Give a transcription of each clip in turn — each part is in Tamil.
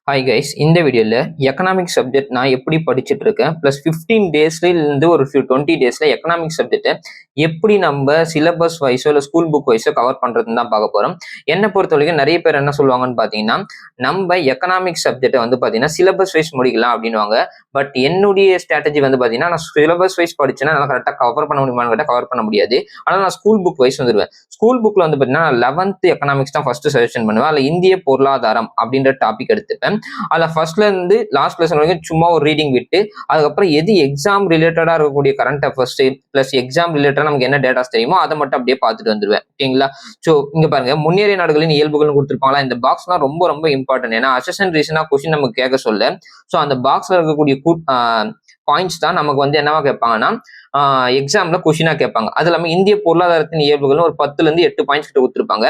ஹாய் கைஸ், இந்த வீடியோவில் எக்கனாமிக் சப்ஜெக்ட் நான் எப்படி படிச்சுட்டு இருக்கேன் ப்ளஸ் 15 டேஸ்லேருந்து ஒரு 20 டேஸில் எக்கனாமிக் சப்ஜெக்டை எப்படி நம்ம சிலபஸ் வைஸோ இல்லை ஸ்கூல் புக் வைஸோ கவர் பண்ணுறதுன்னு தான் பார்க்க போகிறோம். என்னை பொறுத்த வரைக்கும் நிறைய பேர் என்ன சொல்லுவாங்கன்னு பார்த்தீங்கன்னா, நம்ம எக்கனாமிக் சப்ஜெக்டை வந்து பார்த்தீங்கன்னா சிலபஸ் வைஸ் முடிக்கலாம் அப்படின்வாங்க. பட் என்னுடைய ஸ்ட்ராட்டஜி வந்து பார்த்தீங்கன்னா, நான் சிலபஸ் வைஸ் படிச்சேன்னா நான் கரெக்டாக கவர் பண்ண முடியுமான்னு கேட்டால் கவர் பண்ண முடியாது. ஆனால் நான் ஸ்கூல் புக் வைஸ் வந்துடுவேன். ஸ்கூல் புக்கில் வந்து பார்த்தீங்கன்னா 11th எக்கனாமிக்ஸ் தான் ஃபர்ஸ்ட் சஜஷன் பண்ணுவேன். அதில் இந்திய பொருளாதாரம் அப்படின்ற டாபிக் எடுத்துப்பேன். அதில் ஃபர்ஸ்ட்ல இருந்து லாஸ்ட் லெசன் வரைக்கும் சும்மா ஒரு ரீடிங் விட்டு அதுக்கப்புறம் எது எக்ஸாம் ரிலேட்டடா இருக்கக்கூடிய கரண்ட் அஃபேர்ஸ் பிளஸ் எக்ஸாம் ரிலேட்டடா நமக்கு என்ன டேட்டாஸ் தெரியுமோ அதை மட்டும் அப்படியே பார்த்துட்டு வந்துடுவேன். ஓகேங்களா? ஸோ இங்க பாருங்க, முன்னேறிய நாடுகளின் இயல்புகள்னு கொடுத்துருப்பாங்களா, இந்த பாக்ஸ்லாம் ரொம்ப ரொம்ப இம்பார்ட்டன்ட். ஏன்னா அசெஷன் ரீசனா கொஸ்டின் நமக்கு கேட்க சொல்ல ஸோ அந்த பாக்ஸ்ல இருக்கக்கூடிய பாயிண்ட்ஸ் தான் நமக்கு வந்து என்னவா கேட்பாங்கன்னா எக்ஸாம்ல கொஸ்டினா கேட்பாங்க. அது இல்லாமல் இந்திய பொருளாதாரத்தின் இயல்புகள் ஒரு 10 to 8 பாயிண்ட்ஸ் கிட்ட கொடுத்துருப்பாங்க.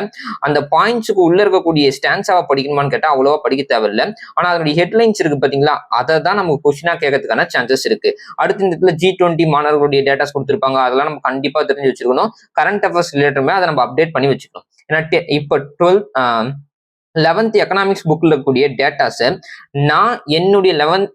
அந்த பாயிண்ட்ஸுக்கு உள்ள இருக்கக்கூடிய ஸ்டான்ஸாவை படிக்கணுமான்னு கேட்டால் அவ்வளவா படிக்க தேவையில்லை. ஆனால் அதனுடைய ஹெட்லைன்ஸ் இருக்கு பார்த்தீங்களா, அதை தான் நமக்கு கொஸ்டினா கேட்கறதுக்கான சான்சஸ் இருக்கு. அடுத்த இந்த இடத்துல G20 மாணவர்களுடைய டேட்டாஸ் கொடுத்துருப்பாங்க. அதெல்லாம் நம்ம கண்டிப்பா தெரிஞ்சு வச்சிருக்கணும். கரண்ட் அஃபேர்ஸ் ரிலேட்டடுமே அதை நம்ம அப்டேட் பண்ணி வச்சுக்கணும். ஏன்னா இப்போ 11th எக்கனாமிக்ஸ் புக்ல இருக்கக்கூடிய டேட்டாஸை நான் என்னுடைய 11th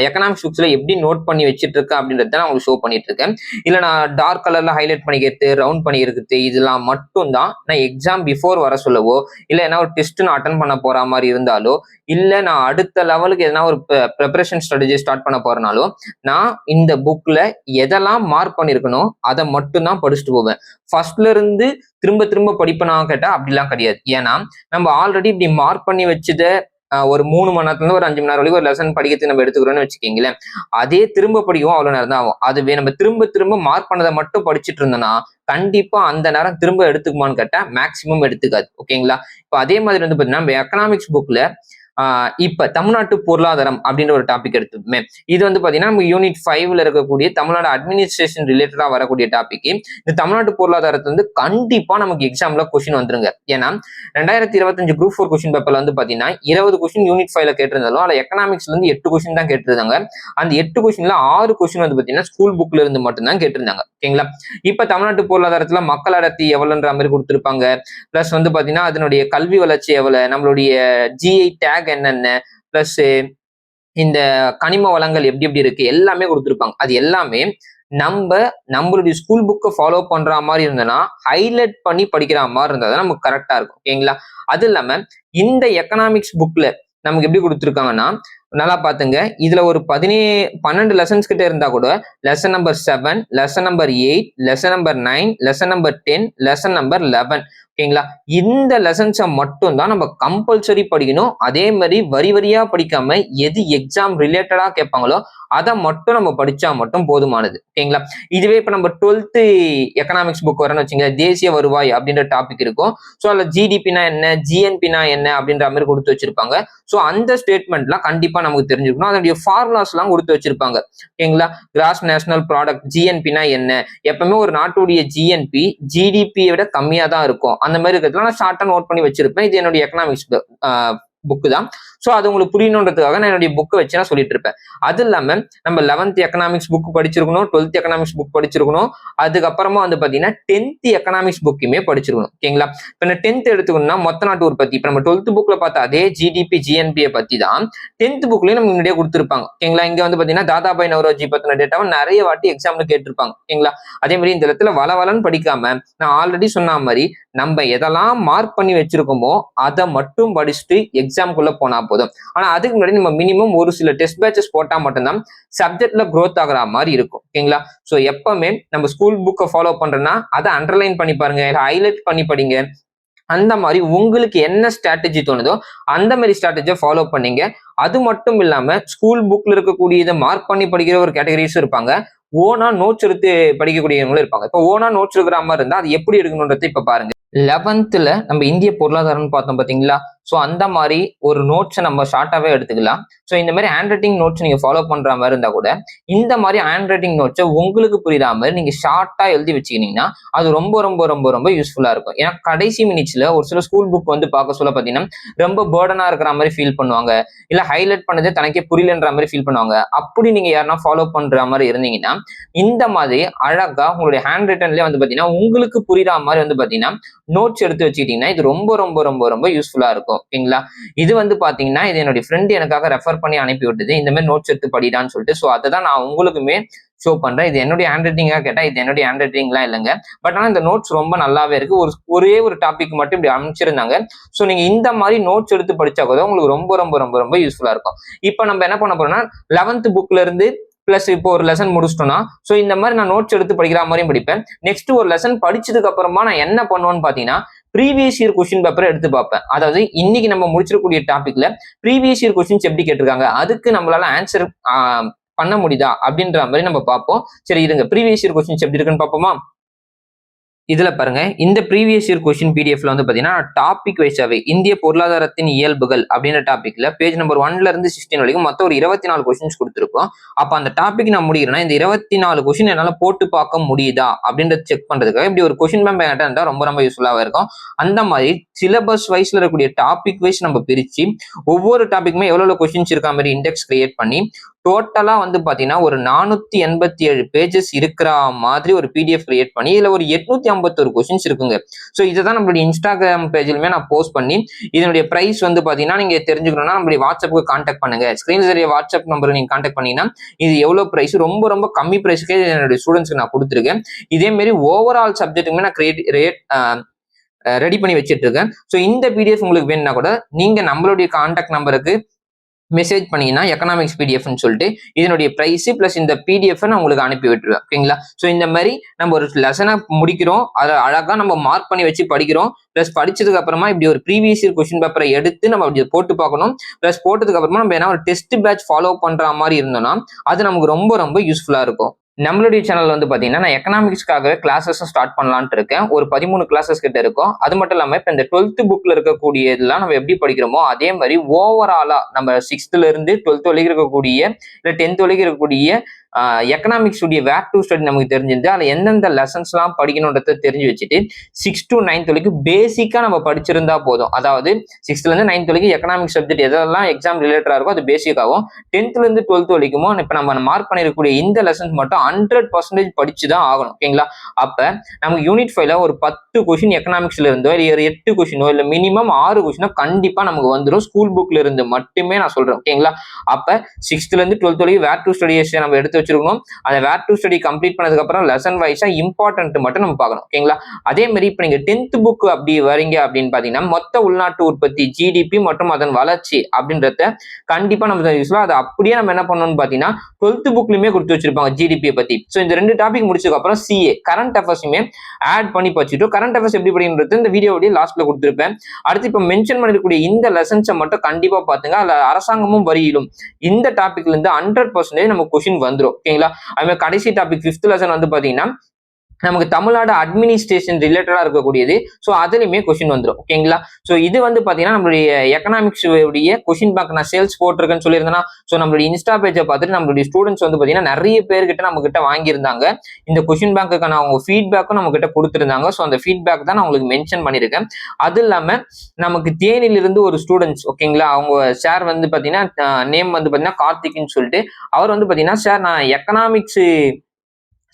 எக்கனாமிக்ஸ் புக்ஸ்ல எப்படி நோட் பண்ணி வச்சுட்டு இருக்கேன் அப்படின்றத நான் உங்களுக்கு ஷோ பண்ணிட்டு இருக்கேன். இல்லை நான் டார்க் கலர்ல ஹைலைட் பண்ணிக்கிறது, ரவுண்ட் பண்ணிக்கிறது, இதெல்லாம் மட்டும் தான் நான் எக்ஸாம் பிஃபோர் வர சொல்லவோ இல்லை என்ன ஒரு டெஸ்ட் நான் அட்டன் பண்ண போற மாதிரி இருந்தாலோ இல்லை நான் அடுத்த லெவலுக்கு எதனா ஒரு ப்ரிப்பரேஷன் ஸ்ட்ராட்டஜி ஸ்டார்ட் பண்ண போறனாலோ நான் இந்த புக்ல எதெல்லாம் மார்க் பண்ணிருக்கணும் அதை மட்டும் தான் படிச்சுட்டு போவேன். ஃபர்ஸ்ட்ல இருந்து திரும்ப திரும்ப படிப்பனா கேட்டா அப்படிலாம் கிடையாது. ஏன்னா நம்ம ஆல்ரெடி இப்படி மார்க் பண்ணி வச்சதை ஒரு 3 மணி நேரத்துல இருந்து ஒரு 5 மணி நேரம் வரைக்கும் ஒரு லெசன் படிக்கிறதுக்கு நம்ம எடுத்துக்கிறோம்னு வச்சுக்கீங்களேன், அதே திரும்ப படிக்கவும் அவ்வளவு நேரம் தான் ஆகும். அதுவே நம்ம திரும்ப திரும்ப மார்க் பண்ணதை மட்டும் படிச்சுட்டு இருந்தோம்னா கண்டிப்பா அந்த நேரம் திரும்ப எடுத்துக்குமான்னு கேட்டா மேக்சிமம் எடுத்துக்காது. ஓகேங்களா? இப்போ அதே மாதிரி வந்து பாத்தீங்கன்னா நம்ம எக்கனாமிக்ஸ் புக்ல இப்ப தமிழ்நாட்டு பொருளாதாரம் அப்படின்ற ஒரு டாபிக் எடுத்துமே. இது வந்து பாத்தீங்கன்னா நம்ம யூனிட் 5ல இருக்கக்கூடிய தமிழ்நாடு அட்மினிஸ்ட்ரேஷன் ரிலேட்டடா வரக்கூடிய டாபிக். இந்த தமிழ்நாட்டு பொருளாதாரத்துல வந்து கண்டிப்பா நமக்கு எக்ஸாம்ல கொஸ்டின் வந்துருங்க. ஏன்னா 2025 குரூப் 4 கொஸ்டின் பேப்பர்ல வந்து பாத்தீங்கன்னா 20 கொஸ்டின் யூனிட் 5ல கேட்டிருந்தாலும் அதுல எக்கனாமிக்ஸ்ல இருந்து 8 கொஸ்டின் தான் கேட்டிருந்தாங்க. அந்த 8 கொஸ்டின்ல 6 கொஸ்டின் வந்து பாத்தீங்கன்னா ஸ்கூல் புக்ல இருந்து மட்டும் தான் கேட்டிருந்தாங்க. ஓகேங்களா? இப்ப தமிழ்நாட்டு பொருளாதாரத்துல மக்கள் அடர்த்தி எவ்வளவுன்ற மாதிரி கொடுத்திருப்பாங்க. பிளஸ் வந்து பாத்தீங்கன்னா அதனுடைய கல்வி வளர்ச்சி எவ்வளவு, நம்மளுடைய GI டேக் என்னென்ன, பிளஸ் இந்த கனிம வளங்கள் எப்படி எப்படி இருக்கு எல்லாமே கொடுத்துருப்பாங்க. அது எல்லாமே நம்மளுடைய ஸ்கூல் புக்கை ஃபாலோ பண்ற மாதிரி இருந்ததுன்னா ஹைலைட் பண்ணி படிக்கிற மாதிரி இருந்தா நமக்கு கரெக்டா இருக்கும். ஓகேங்களா? அது இல்லாம இந்த எக்கனாமிக்ஸ் புக்ல நமக்கு எப்படி கொடுத்துருக்காங்கன்னா நல்லா பாத்துங்க, இதுல ஒரு 12 லெசன்ஸ் கிட்ட இருந்தா கூட lesson number 7, lesson number 8, lesson number 9, lesson number 10, lesson number 11. ஓகேங்களா? இந்த லெசன்ஸை மட்டும் தான் நம்ம கம்பல்சரி படிக்கணும். அதே மாதிரி வரி வரியா படிக்காம எது எக்ஸாம் ரிலேட்டடா கேட்பாங்களோ அதை மட்டும் நம்ம படிச்சா மட்டும் போதுமானது. ஓகேங்களா? இதுவே இப்ப நம்ம 12th எக்கனாமிக்ஸ் புக் வரன்னு வச்சுங்க, தேசிய வருவாய் அப்படின்ற டாபிக் இருக்கும். ஸோ அதுல GDPனா என்ன, GNPனா என்ன அப்படின்ற மாதிரி கொடுத்து வச்சிருப்பாங்க. ஸோ அந்த ஸ்டேட்மெண்ட்லாம் கண்டிப்பா நமக்கு தெரிஞ்சிருக்கணும். அதனுடைய ஃபார்முலாஸ் எல்லாம் கொடுத்து வச்சிருப்பாங்க. ஓகேங்களா? கிராஸ் நேஷனல் ப்ராடக்ட் GNPனா என்ன, எப்பவுமே ஒரு நாட்டுடைய GNP GDPயை விட கம்மியா தான் இருக்கும். அந்த மாதிரி இருக்கிறதுலாம் நான் ஷார்ட்டா நோட் பண்ணி வச்சிருப்பேன். இது என்னுடைய எக்கனாமிக்ஸ் புக்கு தான். ஸோ அது உங்களுக்கு புரியணுன்றதுக்காக நான் என்னுடைய புக்கை வச்சு நான் சொல்லிட்டு இருப்பேன். அது இல்லாம நம்ம 11th எக்கனாமிக்ஸ் புக் படிச்சிருக்கணும், 12th எக்கனாமிக்ஸ் புக் படிச்சிருக்கணும், அதுக்கப்புறமா வந்து பாத்தீங்கன்னா 10th எக்கனாமிக்ஸ் புக்குமே படிச்சிருக்கணும். ஓகேங்களா? இப்ப இந்த 10th எடுத்துக்கணும்னா மொத்த நாட்டு உற்பத்தி, இப்ப நம்ம 12th புக்ல பார்த்தா அதே GDP GNPயை பத்தி தான் 10th புக்லயும் நம்ம முன்னாடியே கொடுத்துருப்பாங்க. ஓகேங்களா? இங்க வந்து பாத்தீங்கன்னா தாதாபாய் நவ்ரோஜி பத்தின டேட்டாவை நிறைய வாட்டி எக்ஸாம்ல கேட்டிருப்பாங்க. ஓகேங்களா? அதே மாதிரி இந்த இடத்துல வளவலன்னு படிக்காம நான் ஆல்ரெடி சொன்ன மாதிரி நம்ம எதெல்லாம் மார்க் பண்ணி வச்சிருக்கோமோ அதை மட்டும் படிச்சுட்டு எக்ஸாம்குள்ள போனா போதும். ஆனா அதுக்கு முன்னாடி நம்ம மினிமம் ஒரு சில டெஸ்ட் பேட்சஸ் போட்டா மட்டும்தான் சப்ஜெக்ட்ல க்ரோத் ஆகுற மாதிரி இருக்கும். ஓகேங்களா? ஸோ எப்பவுமே நம்ம ஸ்கூல் புக்கை ஃபாலோ பண்றோம்னா அதை அண்டர்லைன் பண்ணி பாருங்க, ஹைலைட் பண்ணி படிங்க. அந்த மாதிரி உங்களுக்கு என்ன ஸ்ட்ராட்டஜி தோணுதோ அந்த மாதிரி ஸ்ட்ராட்டஜியை ஃபாலோ பண்ணீங்க. அது மட்டும் இல்லாம ஸ்கூல் புக்ல இருக்கக்கூடிய இதை மார்க் பண்ணி படிக்கிற ஒரு கேட்டகரிஸும் இருப்பாங்க. ஓனா நோட்ஸ் எடுத்து படிக்கக்கூடியவங்களும் இருப்பாங்க. இப்போ ஓனா நோட்ஸ் எடுக்கிற மாதிரி இருந்தா அது எப்படி எடுக்கணும்ன்றது இப்ப பாருங்க. 11th நம்ம இந்திய பொருளாதாரம்னு பார்த்தோம் பாத்தீங்களா? ஸோ அந்த மாதிரி ஒரு நோட்ஸை நம்ம ஷார்ட்டாவே எடுத்துக்கலாம். ஸோ இந்த மாதிரி ஹேண்ட் ரைட்டிங் நோட்ஸ் நீங்க ஃபாலோ பண்ற மாதிரி இருந்தா கூட இந்த மாதிரி ஹேண்ட் ரைட்டிங் நோட்ஸை உங்களுக்கு புரியுற மாதிரி நீங்க ஷார்ட்டா எழுதி வச்சுக்கிட்டீங்கன்னா அது ரொம்ப ரொம்ப ரொம்ப ரொம்ப யூஸ்ஃபுல்லா இருக்கும். ஏன்னா கடைசி மினிட்ஸ்ல ஒரு சில ஸ்கூல் புக் வந்து பார்க்க சொல்ல பாத்தீங்கன்னா ரொம்ப பேர்டனா இருக்கிற மாதிரி ஃபீல் பண்ணுவாங்க, இல்ல ஹைலைட் பண்ணதே தனக்கே புரியலன்ற மாதிரி ஃபீல் பண்ணுவாங்க. அப்படி நீங்க யாருன்னா ஃபாலோ பண்ற மாதிரி இருந்தீங்கன்னா இந்த மாதிரி அழகா உங்களுடைய ஹேண்ட் ரிட்டன்லயே வந்து பாத்தீங்கன்னா உங்களுக்கு புரியுற மாதிரி வந்து பாத்தீங்கன்னா நோட்ஸ் எடுத்து வச்சுக்கிட்டீங்கன்னா இது ரொம்ப ரொம்ப ரொம்ப ரொம்ப யூஸ்ஃபுல்லா இருக்கும். இருக்கும். ஓகேங்களா? இது வந்து பாத்தீங்கன்னா இது என்னுடைய ஃப்ரெண்ட் எனக்காக ரெஃபர் பண்ணி அனுப்பி விட்டது. இந்த மாதிரி நோட்ஸ் எடுத்து படிடான்னு சொல்லிட்டு. ஸோ அதை தான் நான் உங்களுக்குமே ஷோ பண்றேன். இது என்னுடைய ஹேண்ட் ரைட்டிங்கா கேட்டா இது என்னுடைய ஹேண்ட் ரைட்டிங்லாம் இல்லைங்க. பட் ஆனா இந்த நோட்ஸ் ரொம்ப நல்லாவே இருக்கு. ஒரே ஒரு டாபிக் மட்டும் இப்படி அமைச்சிருந்தாங்க. ஸோ நீங்க இந்த மாதிரி நோட்ஸ் எடுத்து படிச்சா கூட உங்களுக்கு ரொம்ப ரொம்ப ரொம்ப ரொம்ப யூஸ்ஃபுல்லா இருக்கும். இப்போ நம்ம என்ன பண்ண போறோம்னா 11th புக்ல இருந்து பிளஸ் இப்போ ஒரு லெசன் முடிச்சிட்டோம்னா, ஸோ இந்த மாதிரி நான் நோட்ஸ் எடுத்து படிக்கிற மாதிரியும் படிப்பேன். நெக்ஸ்ட் ஒரு லெசன் படிச்சதுக்கு அப்புறமா நான் என்ன பண்ணுவேன்னு பாத்தீங்கன்னா ப்ரீவியஸ் இயர் கொஸ்டின் பேப்பரை எடுத்து பார்ப்பேன். அதாவது இன்னைக்கு நம்ம முடிச்சிருக்கக்கூடிய டாபிக்ல ப்ரீவியஸ் இயர் கொஸ்டின்ஸ் எப்படி கேட்டிருக்காங்க, அதுக்கு நம்மளால ஆன்சர் பண்ண முடியுதா அப்படின்ற மாதிரி நம்ம பார்ப்போம். சரி இருங்க, ப்ரீவியஸ் இயர் கொஸ்டின்ஸ் எப்படி இருக்குன்னு பார்ப்போமா? இதுல பாருங்க, இந்த ப்ரீவியஸ் இயர் கொஸ்டின் பிடிஎஃப்ல வந்து பாத்தீங்கன்னா டாபிக் வைஸாவே இந்திய பொருளாதாரத்தின் இயல்புகள் அப்படின்ற டாபிக்ல பேஜ் நம்பர் 1ல இருந்து 16 வரைக்கும் மொத்தம் ஒரு 24 கொஸ்டின்ஸ் கொடுத்துருக்கோம். அப்ப அந்த டாபிக் நான் முடிக்கிறேன்னா இந்த 24 கொஸ்டின் என்னால போட்டு பார்க்க முடியுதா அப்படின்றத செக் பண்றதுக்காக இப்படி ஒரு கொஸ்டின் பேங்க் என்கிட்ட இருந்தா ரொம்ப ரொம்ப யூஸ்ஃபுல்லாக இருக்கும். அந்த மாதிரி சிலபஸ் வைஸ்ல இருக்கக்கூடிய டாபிக் வைஸ் நம்ம பிரிச்சு ஒவ்வொரு டாபிக்குமே எவ்வளவு கொஸ்டின்ஸ் இருக்கா மாதிரி இண்டெக்ஸ் கிரியேட் பண்ணி டோட்டலா வந்து பாத்தீங்கன்னா ஒரு 487 பேஜஸ் இருக்கிற மாதிரி ஒரு பிடிஎஃப் கிரியேட் பண்ணி இதுல ஒரு 851 கொஸ்டின்ஸ் இருக்குங்க. ஸோ இதை தான் நம்மளுடைய இன்ஸ்டாகிராம் பேஜ்லுமே நான் போஸ்ட் பண்ணி இதனுடைய பிரைஸ் வந்து பாத்தீங்கன்னா நீங்க தெரிஞ்சுக்கணும்னா நம்மளுடைய வாட்ஸ்அப்புக்கு கான்டாக்ட் பண்ணுங்க. ஸ்கிரீன்ல தெரிய வாட்ஸ்அப் நம்பர் நீங்க கான்டாக்ட் பண்ணீங்கன்னா இது எவ்வளவு பிரைஸ், ரொம்ப ரொம்ப கம்மி பிரைஸ்க்கே என்னுடைய ஸ்டூடெண்ட்ஸ்க்கு நான் கொடுத்துருக்கேன். இதே மாதிரி ஓவரால் சப்ஜெக்ட்டுமே நான் ரெடி பண்ணி வச்சிட்டு இருக்கேன். ஸோ இந்த பிடிஎஃப் உங்களுக்கு வேணும்னா கூட நீங்க நம்மளுடைய கான்டாக்ட் நம்பருக்கு மெசேஜ் பண்ணீங்கன்னா எக்கனாமிக்ஸ் பிடிஎஃப்னு சொல்லிட்டு இதனுடைய பிரைஸ் பிளஸ் இந்த பிடிஎஃப் நான் உங்களுக்கு அனுப்பி விட்டுருவேன். ஓகேங்களா? ஸோ இந்த மாதிரி நம்ம ஒரு லெசனை முடிக்கிறோம், அதை அழகா நம்ம மார்க் பண்ணி வச்சு படிக்கிறோம். பிளஸ் படிச்சதுக்கு அப்புறமா இப்படி ஒரு ப்ரீவியஸ் இயர் கொஸ்டின் பேப்பரை எடுத்து நம்ம அப்படி போட்டு பார்க்கணும். பிளஸ் போட்டதுக்கு அப்புறமா நம்ம என்ன ஒரு டெஸ்ட் பேட்ச் ஃபாலோ பண்ற மாதிரி இருந்தோம்னா அது நமக்கு ரொம்ப ரொம்ப யூஸ்ஃபுல்லா இருக்கும். நம்மளுடைய சேனல் வந்து பாத்தீங்கன்னா நான் எக்கனாமிக்ஸ்க்காக கிளாஸஸ் ஸ்டார்ட் பண்ணலான்ட்டு இருக்கேன். ஒரு 13 கிளாஸஸ் கிட்ட இருக்கும். அது மட்டும் இல்லாம இப்ப இந்த 12th புக்ல இருக்கக்கூடிய இதெல்லாம் நம்ம எப்படி படிக்கிறோமோ அதே மாதிரி ஓவராலா நம்ம 6th இருந்து 12th வரைக்கும் இருக்கக்கூடிய இல்ல 10th வரைக்கும் இருக்கக்கூடிய எக்கனாமிக்ஸ் உடைய வேர் டு ஸ்டடி நமக்கு தெரிஞ்சிருந்து அதுல எந்தெந்த லெசன்ஸ் எல்லாம் படிக்கணும்ன்றத தெரிஞ்சு வச்சுட்டு 6th to 9th வரைக்கும் பேசிக்கா நம்ம படிச்சிருந்தா போதும். அதாவது 6th இருந்து 9th வரைக்கும் எக்கனாமிக்ஸ் சப்ஜெக்ட் எதெல்லாம் எக்ஸாம் ரிலேட்டடா இருக்கும் அது பேசிக்காவும், 10th இருந்து 12th வரைக்கும் இப்ப நம்ம மார்க் பண்ணிருக்கக்கூடிய இந்த லெசன்ஸ் மட்டும் 100% படிச்சுதான் ஆகணும். ஓகேங்களா? அப்ப நமக்கு யூனிட் 5ல ஒரு 10 கொஸ்டின் எக்கனாமிக்ஸ்ல இருந்தோ இல்ல 8 கொஸ்டினோ இல்ல மினிமம் 6 கொஸ்டினோ கண்டிப்பா நமக்கு வந்துடும் ஸ்கூல் புக்ல இருந்து மட்டுமே நான் சொல்றேன். ஓகேங்களா? அப்ப 6th இருந்து 12th வரைக்கும் வேர் டு ஸ்டடி நம்ம எடுத்து வச்சிருக்கணும். அந்த வேர் டு ஸ்டடி கம்ப்ளீட் பண்ணதுக்கு அப்புறம் லெசன் வைஸா இம்பார்ட்டன்ட் மட்டும் நம்ம பார்க்கணும். ஓகேங்களா? அதே மாதிரி இப்ப நீங்க 10th புக் அப்படி வரீங்க அப்படின்னு பாத்தீங்கன்னா மொத்த உள்நாட்டு உற்பத்தி ஜிடிபி மற்றும் அதன் வளர்ச்சி அப்படின்றத கண்டிப்பா நம்ம யூஸ்ஃபுல்லா அதை அப்படியே நம்ம என்ன பண்ணணும்னு பாத்தீங்கன்னா 12th புக்லயுமே கொடுத்து வச்சிருப்பாங்க ஜிடிபியை பத்தி. ஸோ இந்த 2 டாபிக் முடிச்சதுக்கு அப்புறம் சிஏ கரண்ட் அஃபேர்ஸுமே ஆட் பண்ணி படிச்சுட்டு கரண்ட் அஃபேர்ஸ் எப்படி படிக்கிறது இந்த வீடியோடைய லாஸ்ட்ல கொடுத்துருப்பேன். அடுத்து இப்ப மென்ஷன் பண்ணிருக்கக்கூடிய இந்த லெசன்ஸை மட்டும் கண்டிப்பா பாத்துங்க. அதுல அரசாங்கமும் வரியிலும் இந்த டாபிக்ல இருந்து 100% நம்ம கொஸ்டின் வந்துடும். ஓகேங்களா? அதுமாதிரி கடைசி டாபிக் 5th லெசன் வந்து பாத்தீங்கன்னா நமக்கு தமிழ்நாடு அட்மினிஸ்ட்ரேஷன் ரிலேட்டடா இருக்கக்கூடியது. ஸோ அதுலயுமே கொஸ்டின் வந்துடும். ஓகேங்களா? ஸோ இது வந்து பாத்தீங்கன்னா நம்மளுடைய எக்கனாமிக்ஸ் உடைய கொஸ்டின் பேங்க் நான் சேல்ஸ் போட்டிருக்கேன்னு சொல்லியிருந்தேன்னா ஸோ நம்மளுடைய இன்ஸ்டா பேஜை பார்த்துட்டு நம்மளுடைய ஸ்டூடெண்ட்ஸ் வந்து பாத்தீங்கன்னா நிறைய பேர்கிட்ட நம்ம கிட்ட வாங்கியிருந்தாங்க. இந்த கொஸ்டின் பேங்க்குக்கான அவங்க ஃபீட்பேக்கும் நம்ம கிட்ட கொடுத்துருந்தாங்க. ஸோ அந்த ஃபீட்பேக் தான் நான் உங்களுக்கு மென்ஷன் பண்ணியிருக்கேன். அது இல்லாம நமக்கு தேனியிலிருந்து ஒரு ஸ்டூடெண்ட்ஸ் ஓகேங்களா அவங்க சார் வந்து பாத்தீங்கன்னா நேம் வந்து பாத்தீங்கன்னா கார்த்திக்னு சொல்லிட்டு அவர் வந்து பாத்தீங்கன்னா சார் நான் எக்கனாமிக்ஸ்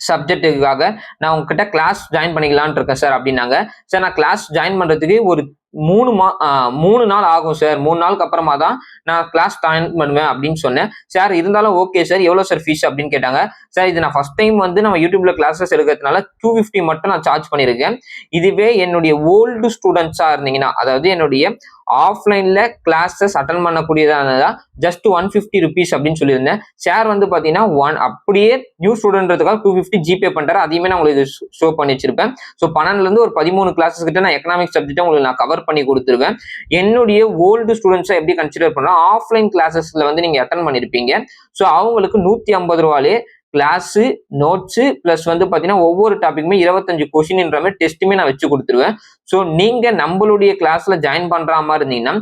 சப்ஜெக்டுக்காக நான் உங்ககிட்ட கிளாஸ் ஜாயின் பண்ணிக்கலான் இருக்கேன் சார் அப்படின்னாங்க. சார் நான் கிளாஸ் ஜாயின் பண்றதுக்கு ஒரு 3 நாள் ஆகும் சார், 3 நாளுக்கு அப்புறமா தான் நான் கிளாஸ் ஜாயின் பண்ணுவேன் அப்படின்னு சொன்னேன். சார் இருந்தாலும் ஓகே சார் எவ்வளவு சார் ஃபீஸ் அப்படின்னு கேட்டாங்க. சார் இது நான் ஃபர்ஸ்ட் டைம் வந்து நம்ம யூடியூப்ல கிளாஸஸ் எடுக்கிறதுனால 250 மட்டும் நான் சார்ஜ் பண்ணியிருக்கேன். இதுவே என்னுடைய ஓல்டு ஸ்டூடெண்ட்ஸா இருந்தீங்கன்னா அதாவது என்னுடைய ஆஃப்லைன்ல கிளாஸஸ் அட்டன் பண்ணக்கூடியதா ஜஸ்ட் 150 rupees அப்படின்னு சொல்லியிருந்தேன். சார் வந்து பாத்தீங்கன்னா அப்படியே நியூ ஸ்டூடெண்ட்றதுக்காக 250 ஜிபே பண்றாரு. அதையுமே நான் உங்களுக்கு ஷோ பண்ணி வச்சிருப்பேன். ஸோ 12ல இருந்து ஒரு 13 கிளாஸஸ் கிட்ட நான் எக்கனாமிக்ஸ் சப்ஜெக்ட் உங்களுக்கு நான் கவர் பண்ணி கொடுத்துருவேன். என்னுடைய ஓல்டு ஸ்டூடெண்ட்ஸை எப்படி கன்சிடர் பண்ணா ஆஃப்லைன் கிளாஸஸ்ல வந்து நீங்க அட்டன் பண்ணிருப்பீங்க. ஸோ அவங்களுக்கு 150 ரூபாலே கிளாஸ் நோட்ஸ் பிளஸ் வந்து பாத்தீங்கன்னா ஒவ்வொரு டாபிக்குமே 25 கொஸ்டின்ன்ற மாதிரி டெஸ்ட்டுமே நான் வச்சு கொடுத்துருவேன். ஸோ நீங்க நம்மளுடைய கிளாஸ்ல ஜாயின் பண்ற மாதிரி இருந்தீங்கன்னா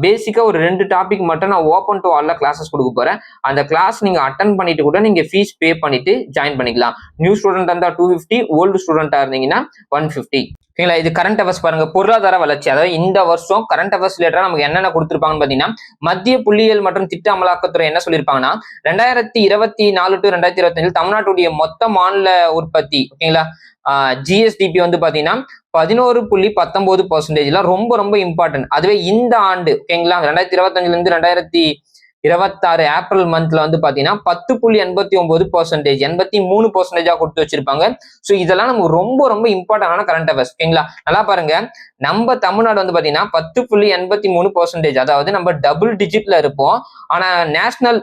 பேசிக்கா ஒரு 2 டாபிக் மட்டும் நான் ஓப்பன் டு ஆல்ல கிளாஸஸ் கொடுக்க போறேன். அந்த கிளாஸ் நீங்க அட்டன் பண்ணிட்டு கூட நீங்க ஃபீஸ் பே பண்ணிட்டு ஜாயின் பண்ணிக்கலாம். நியூ ஸ்டூடெண்ட் இருந்தா 250, ஓல்டு ஸ்டூடெண்டா இருந்தீங்கன்னா 150. ஓகேங்களா. இது கரண்ட் அஃபேர்ஸ் பாருங்க. பொருளாதார வளர்ச்சி, அதாவது இந்த வருஷம் கரண்ட் அஃபேர்ஸ் ரிலேட்டடா நமக்கு என்னென்ன கொடுத்திருப்பாங்கன்னு பாத்தீங்கன்னா, மத்திய புள்ளியியல் மற்றும் திட்ட அமலாக்கத்துறை என்ன சொல்லியிருப்பாங்கன்னா, 2024 to 2025 தமிழ்நாட்டுடைய மொத்த மாநில உற்பத்தி, ஓகேங்களா, ஜிஎஸ்டிபி வந்து பாத்தீங்கன்னா 11.19% ரொம்ப ரொம்ப இம்பார்ட்டன்ட். அதுவே இந்த ஆண்டு, ஓகேங்களா, 2025 இருந்து 2026 ஏப்ரல் மந்த்ல வந்து பாத்தீங்கன்னா 10.89%, 83% கொடுத்து வச்சிருப்பாங்க. சோ இதெல்லாம் நமக்கு ரொம்ப ரொம்ப இம்பார்ட்டன்டான கரண்ட் அஃபேர்ஸ், ஓகேங்களா. நல்லா பாருங்க, நம்ம தமிழ்நாடு வந்து பாத்தீங்கன்னா 10.83%, அதாவது நம்ம டபுள் டிஜிட்ல இருப்போம். ஆனா நேஷனல்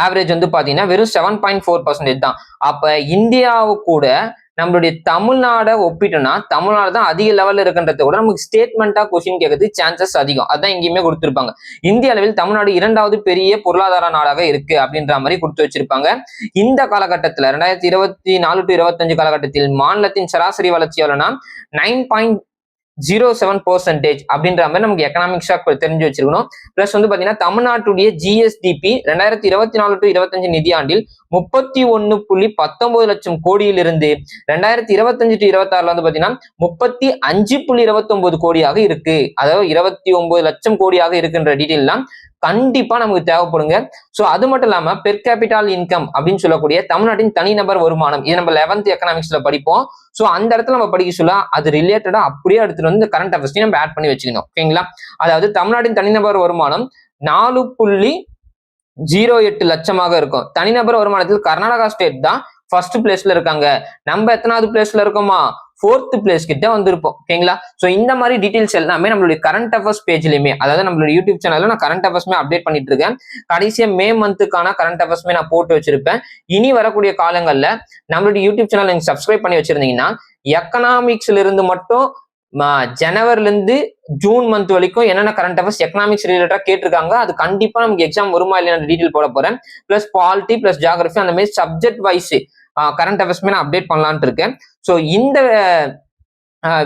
ஆவரேஜ் வந்து பாத்தீங்கன்னா வெறும் 7.4% தான். அப்ப இந்தியாவு கூட நம்மளுடைய தமிழ்நாட ஒப்பிட்டோம்னா தமிழ்நாடு தான் அதிக லெவல்ல இருக்குன்றத விட நமக்கு ஸ்டேட்மெண்டா கொஸ்டின் கேட்கறதுக்கு சான்சஸ் அதிகம். அதான் இங்கேயுமே கொடுத்திருப்பாங்க. இந்திய அளவில் தமிழ்நாடு 2வது பெரிய பொருளாதார நாடாக இருக்கு அப்படின்ற மாதிரி கொடுத்து வச்சிருப்பாங்க. இந்த காலகட்டத்துல 2024 to 25 காலகட்டத்தில் மாநிலத்தின் சராசரி வளர்ச்சி எவ்வளவுனா 9.07% அப்படின்ற மாதிரி நமக்கு எக்கனாமிக்ஸா தெரிஞ்சு வச்சிருக்கணும். பிளஸ் வந்து பாத்தீங்கன்னா தமிழ்நாட்டுடைய ஜிஎஸ்டிபி 2024 to 25 நிதியாண்டில் 31.19 லட்சம் கோடியிலிருந்து 2025 to 26 வந்து பாத்தீங்கன்னா 35.29 கோடியாக இருக்கு. அதாவது 29 லட்சம் கோடியாக இருக்குன்ற டீட்டெயில்லாம் கண்டிப்பா நமக்கு தேவைப்படுங்க. சோ அது மட்டும் இல்லாம பெர் கேபிட்டல் இன்கம் அப்படின்னு சொல்லக்கூடிய தமிழ்நாட்டின் தனிநபர் வருமானம், இது நம்ம 11th எக்கனாமிக்ஸ்ல படிப்போம். சோ அந்த இடத்துல நம்ம படிக்க சொல்ல அது ரிலேட்டடா அப்படியே எடுத்துட்டு வந்து இந்த கரண்ட் அஃபேர்ஸ் நம்ம ஆட் பண்ணி வச்சுக்கணும், ஓகேங்களா. அதாவது தமிழ்நாட்டின் தனிநபர் வருமானம் 4.08 லட்சமாக இருக்கும். தனிநபர் வருமானத்தில் கர்நாடகா ஸ்டேட் தான் ஃபர்ஸ்ட் பிளேஸ்ல இருக்காங்க. நம்ம எத்தனாவது பிளேஸ்ல இருக்கோமா? 4th பிளேஸ் கிட்ட வந்திருப்போம், ஓகேங்களா. சோ இந்த மாதிரி டீடைல்ஸ் எல்லாமே நம்மளுடைய கரண்ட் அஃபேர்ஸ் பேஜ்லயுமே, அதாவது நம்மளுடைய யூடியூப் சேனல்ல நான் கரண்ட் அஃபேர்ஸ்மே அப்டேட் பண்ணிட்டு இருக்கேன். கடைசியா மே மந்த்துக்கான கரண்ட் அஃபேர்ஸ்மே நான் போட்டு வச்சிருப்பேன். இனி வரக்கூடிய காலங்கள்ல நம்மளுடைய யூடியூப் சேனல் நீங்க சப்ஸ்கிரைப் பண்ணி வச்சிருந்தீங்கன்னா எக்கனாமிக்ஸ்ல இருந்து மட்டும் ஜனவரில இருந்து ஜூன் மந்த் வரைக்கும் என்னென்ன கரண்ட் அஃபேர்ஸ் எக்கனாமிக்ஸ் ரிலேட்டடா கேட்டிருக்காங்க, அது கண்டிப்பா நமக்கு எக்ஸாம் வருமா இல்லையா டீடைல் போட போறேன். பிளஸ் பாலிட்டி பிளஸ் ஜியோகிராஃபி அந்த மாதிரி சப்ஜெக்ட் வைஸ் கரண்ட் அஃபேர்ஸ்மே நான் அப்டேட் பண்ணலாம்னு இருக்கேன். ஸோ இந்த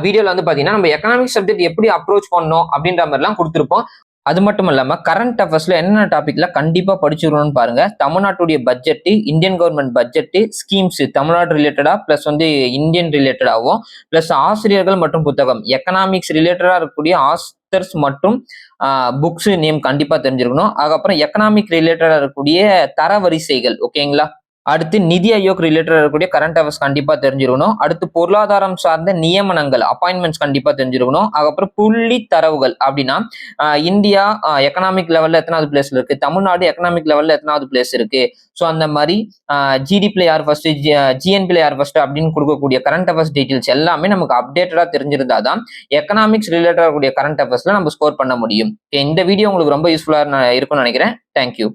வீடியோல வந்து பாத்தீங்கன்னா நம்ம எக்கனாமிக் சப்ஜெக்ட் எப்படி அப்ரோச் பண்ணணும் அப்படின்ற மாதிரிலாம் கொடுத்துருப்போம். அது மட்டும் இல்லாம கரண்ட் அஃபேர்ஸ்ல என்னென்ன டாபிக்ல கண்டிப்பா படிச்சிருக்கணும்னு பாருங்க. தமிழ்நாட்டுடைய budget, Indian government budget, schemes Tamil Nadu ரிலேட்டடா பிளஸ் வந்து இந்தியன் ரிலேட்டடாகவும், பிளஸ் ஆசிரியர்கள் மற்றும் புத்தகம் எக்கனாமிக்ஸ் ரிலேட்டடா இருக்கக்கூடிய ஆத்தர்ஸ் மற்றும் புக்ஸ் நேம் கண்டிப்பா தெரிஞ்சிருக்கணும். அதுக்கப்புறம் எக்கனாமிக் ரிலேட்டடா இருக்கக்கூடிய தரவரிசைகள், ஓகேங்களா. அடுத்து நிதி ஆயோக் ரிலேட்டட் இருக்கக்கூடிய கரண்ட் அஃபேர்ஸ் கண்டிப்பா தெரிஞ்சிருக்கணும். அடுத்து பொருளாதாரம் சார்ந்த நியமனங்கள் அப்பாயின்மெண்ட்ஸ் கண்டிப்பா தெரிஞ்சிருக்கணும். அதுக்கப்புறம் புள்ளி தரவுகள் அப்படின்னா இந்தியா எக்கனாமிக் லெவல்ல எத்தனாவது பிளேஸ்ல இருக்கு, தமிழ்நாடு எக்கனாமிக் லெவல்ல எத்தனாவது பிளேஸ் இருக்கு, ஸோ அந்த மாதிரி ஜிடிபில யார் ஃபர்ஸ்ட், ஜிஎன்பில யார் ஃபர்ஸ்ட் அப்படின்னு கொடுக்கக்கூடிய கரண்ட் அஃபேர்ஸ் டீடைல்ஸ் எல்லாமே நமக்கு அப்டேட்டடா தெரிஞ்சிருந்தாதான் எக்கனாமிக்ஸ் ரிலேட்டட் இருக்கக்கூடிய கரண்ட் அஃபேர்ஸ்ல நம்ம ஸ்கோர் பண்ண முடியும். இந்த வீடியோ உங்களுக்கு ரொம்ப யூஸ்ஃபுல்லா இருக்கும்னு நினைக்கிறேன். தேங்க்யூ.